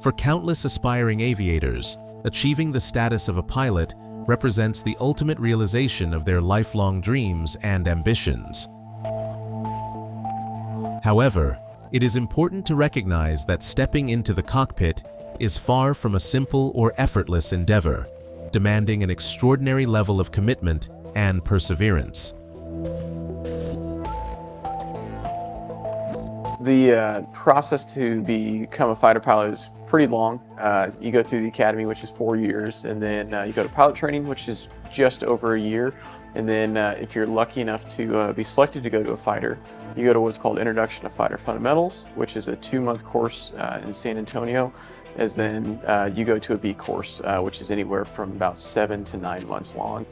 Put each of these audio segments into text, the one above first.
For countless aspiring aviators, achieving the status of a pilot represents the ultimate realization of their lifelong dreams and ambitions. However, it is important to recognize that stepping into the cockpit is far from a simple or effortless endeavor, demanding an extraordinary level of commitment and perseverance. The process to become a fighter pilot is pretty long. You go through the academy, which is 4 years, and then you go to pilot training, which is just over a year. And then if you're lucky enough to be selected to go to a fighter, you go to what's called Introduction to Fighter Fundamentals, which is a 2-month course in San Antonio. As then you go to a B course, which is anywhere from about 7 to 9 months long.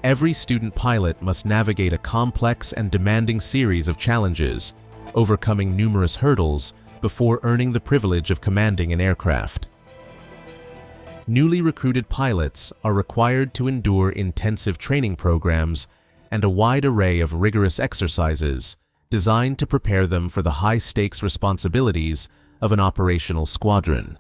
Every student pilot must navigate a complex and demanding series of challenges, overcoming numerous hurdles before earning the privilege of commanding an aircraft. Newly recruited pilots are required to endure intensive training programs and a wide array of rigorous exercises designed to prepare them for the high-stakes responsibilities of an operational squadron.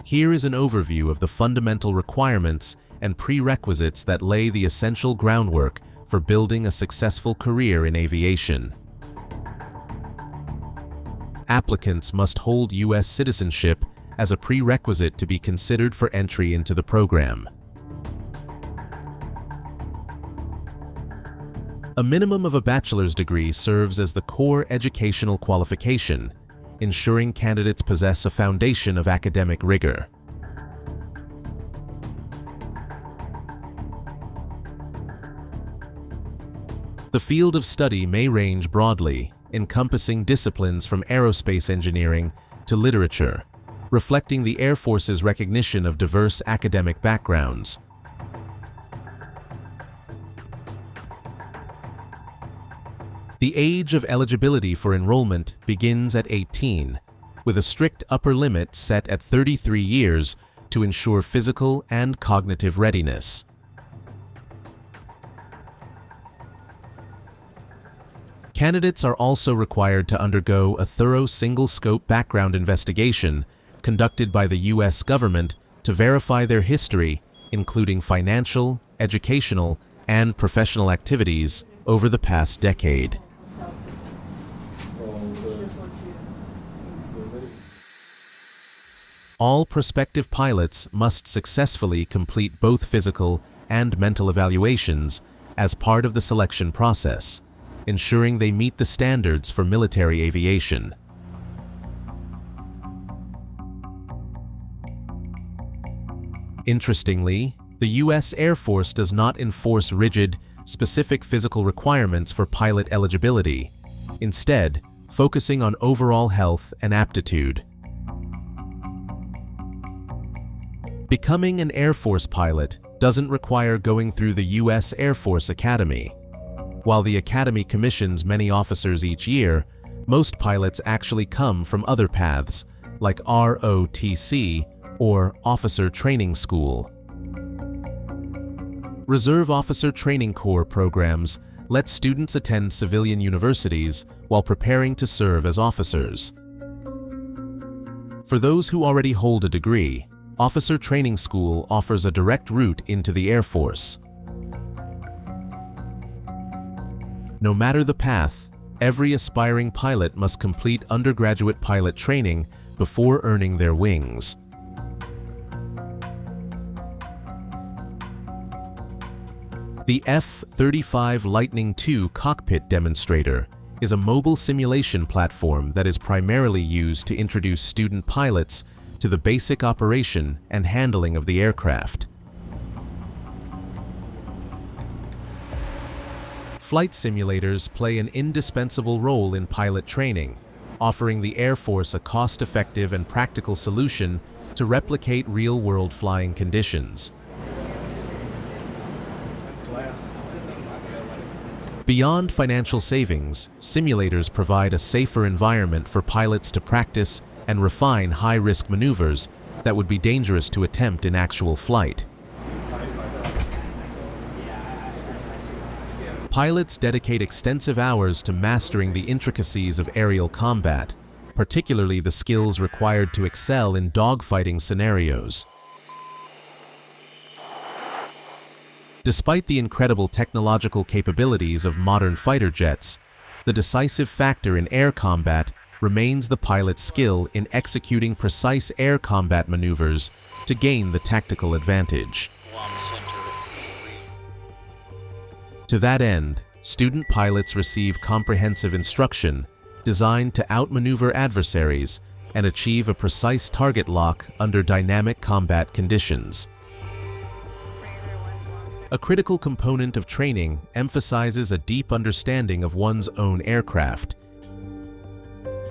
Here is an overview of the fundamental requirements and prerequisites that lay the essential groundwork for building a successful career in aviation. Applicants must hold U.S. citizenship as a prerequisite to be considered for entry into the program. A minimum of a bachelor's degree serves as the core educational qualification, ensuring candidates possess a foundation of academic rigor. The field of study may range broadly, encompassing disciplines from aerospace engineering to literature, reflecting the Air Force's recognition of diverse academic backgrounds. The age of eligibility for enrollment begins at 18, with a strict upper limit set at 33 years to ensure physical and cognitive readiness. Candidates are also required to undergo a thorough single-scope background investigation conducted by the U.S. government to verify their history, including financial, educational, and professional activities over the past decade. All prospective pilots must successfully complete both physical and mental evaluations as part of the selection process, ensuring they meet the standards for military aviation. Interestingly, the U.S. Air Force does not enforce rigid, specific physical requirements for pilot eligibility, instead focusing on overall health and aptitude. Becoming an Air Force pilot doesn't require going through the U.S. Air Force Academy. While the Academy commissions many officers each year, most pilots actually come from other paths, like ROTC or Officer Training School. Reserve Officer Training Corps programs let students attend civilian universities while preparing to serve as officers. For those who already hold a degree, Officer Training School offers a direct route into the Air Force. No matter the path, every aspiring pilot must complete undergraduate pilot training before earning their wings. The F-35 Lightning II cockpit demonstrator is a mobile simulation platform that is primarily used to introduce student pilots to the basic operation and handling of the aircraft. Flight simulators play an indispensable role in pilot training, offering the Air Force a cost-effective and practical solution to replicate real-world flying conditions. Beyond financial savings, simulators provide a safer environment for pilots to practice and refine high-risk maneuvers that would be dangerous to attempt in actual flight. Pilots dedicate extensive hours to mastering the intricacies of aerial combat, particularly the skills required to excel in dogfighting scenarios. Despite the incredible technological capabilities of modern fighter jets, the decisive factor in air combat remains the pilot's skill in executing precise air combat maneuvers to gain the tactical advantage. To that end, student pilots receive comprehensive instruction designed to outmaneuver adversaries and achieve a precise target lock under dynamic combat conditions. A critical component of training emphasizes a deep understanding of one's own aircraft,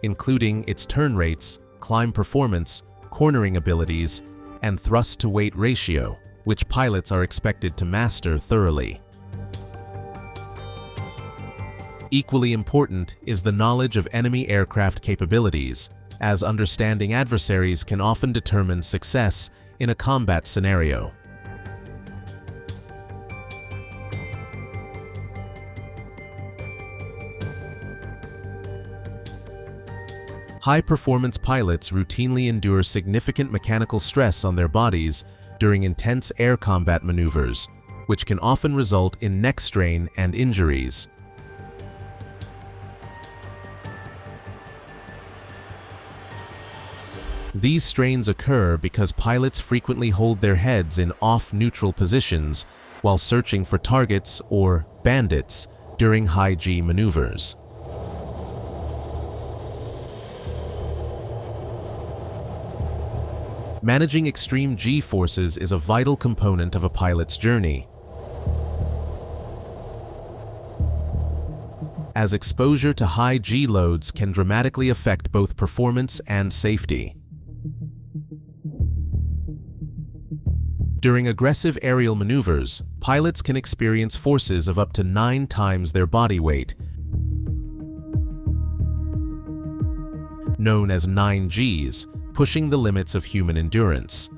including its turn rates, climb performance, cornering abilities, and thrust-to-weight ratio, which pilots are expected to master thoroughly. Equally important is the knowledge of enemy aircraft capabilities, as understanding adversaries can often determine success in a combat scenario. High-performance pilots routinely endure significant mechanical stress on their bodies during intense air combat maneuvers, which can often result in neck strain and injuries. These strains occur because pilots frequently hold their heads in off-neutral positions while searching for targets or bandits during high-G maneuvers. Managing extreme G forces is a vital component of a pilot's journey, as exposure to high G loads can dramatically affect both performance and safety. During aggressive aerial maneuvers, pilots can experience forces of up to 9 times their body weight, known as 9Gs, pushing the limits of human endurance.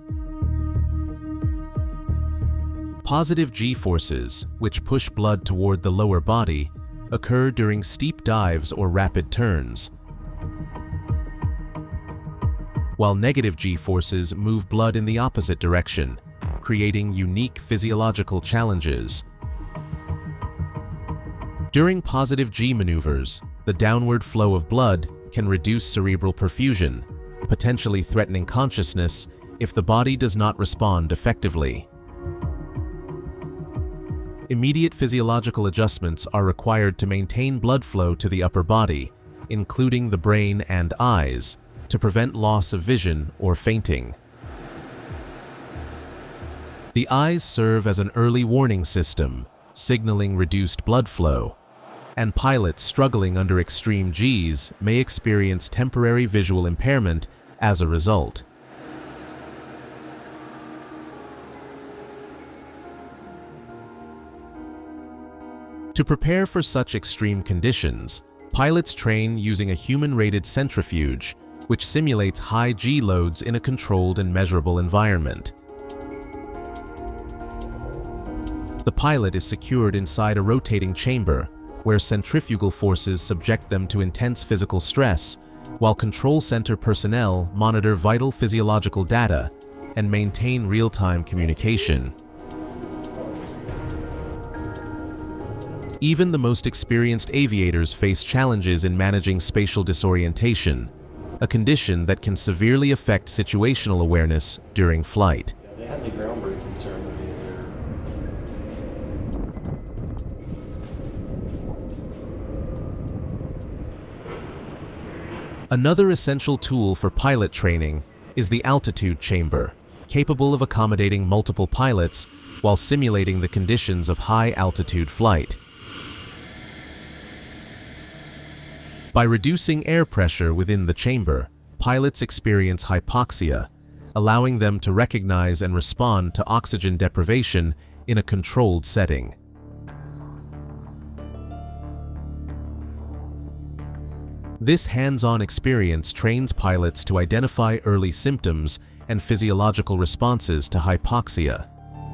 Positive G forces, which push blood toward the lower body, occur during steep dives or rapid turns, while negative G forces move blood in the opposite direction, creating unique physiological challenges. During positive G maneuvers, the downward flow of blood can reduce cerebral perfusion, potentially threatening consciousness if the body does not respond effectively. Immediate physiological adjustments are required to maintain blood flow to the upper body, including the brain and eyes, to prevent loss of vision or fainting. The eyes serve as an early warning system, signaling reduced blood flow, and pilots struggling under extreme Gs may experience temporary visual impairment as a result. To prepare for such extreme conditions, pilots train using a human-rated centrifuge, which simulates high G loads in a controlled and measurable environment. The pilot is secured inside a rotating chamber, where centrifugal forces subject them to intense physical stress, while control center personnel monitor vital physiological data and maintain real-time communication. Even the most experienced aviators face challenges in managing spatial disorientation, a condition that can severely affect situational awareness during flight. They had the groundbreaking ceremony there. Another essential tool for pilot training is the altitude chamber, capable of accommodating multiple pilots while simulating the conditions of high-altitude flight. By reducing air pressure within the chamber, pilots experience hypoxia, allowing them to recognize and respond to oxygen deprivation in a controlled setting. This hands-on experience trains pilots to identify early symptoms and physiological responses to hypoxia,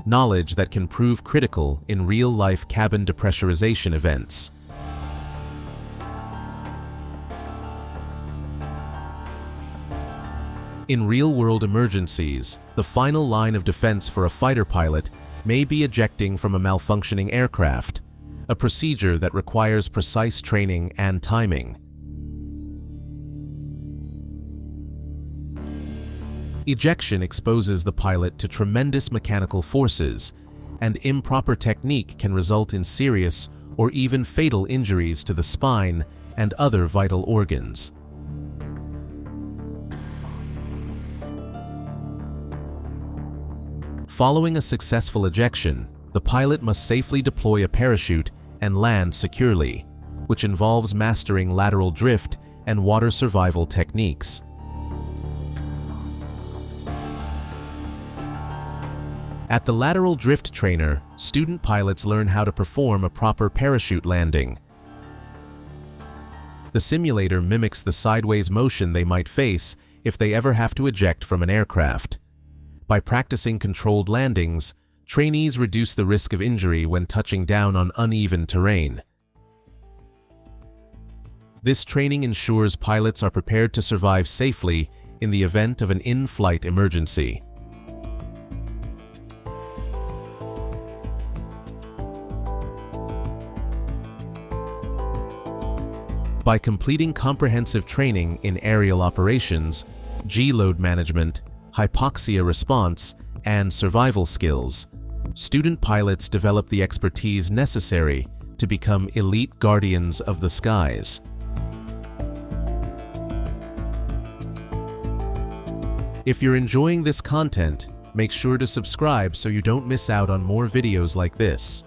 knowledge that can prove critical in real-life cabin depressurization events. In real-world emergencies, the final line of defense for a fighter pilot may be ejecting from a malfunctioning aircraft, a procedure that requires precise training and timing. Ejection exposes the pilot to tremendous mechanical forces, and improper technique can result in serious or even fatal injuries to the spine and other vital organs. Following a successful ejection, the pilot must safely deploy a parachute and land securely, which involves mastering lateral drift and water survival techniques. At the Lateral Drift Trainer, student pilots learn how to perform a proper parachute landing. The simulator mimics the sideways motion they might face if they ever have to eject from an aircraft. By practicing controlled landings, trainees reduce the risk of injury when touching down on uneven terrain. This training ensures pilots are prepared to survive safely in the event of an in-flight emergency. By completing comprehensive training in aerial operations, G-load management, hypoxia response, and survival skills, student pilots develop the expertise necessary to become elite guardians of the skies. If you're enjoying this content, make sure to subscribe so you don't miss out on more videos like this.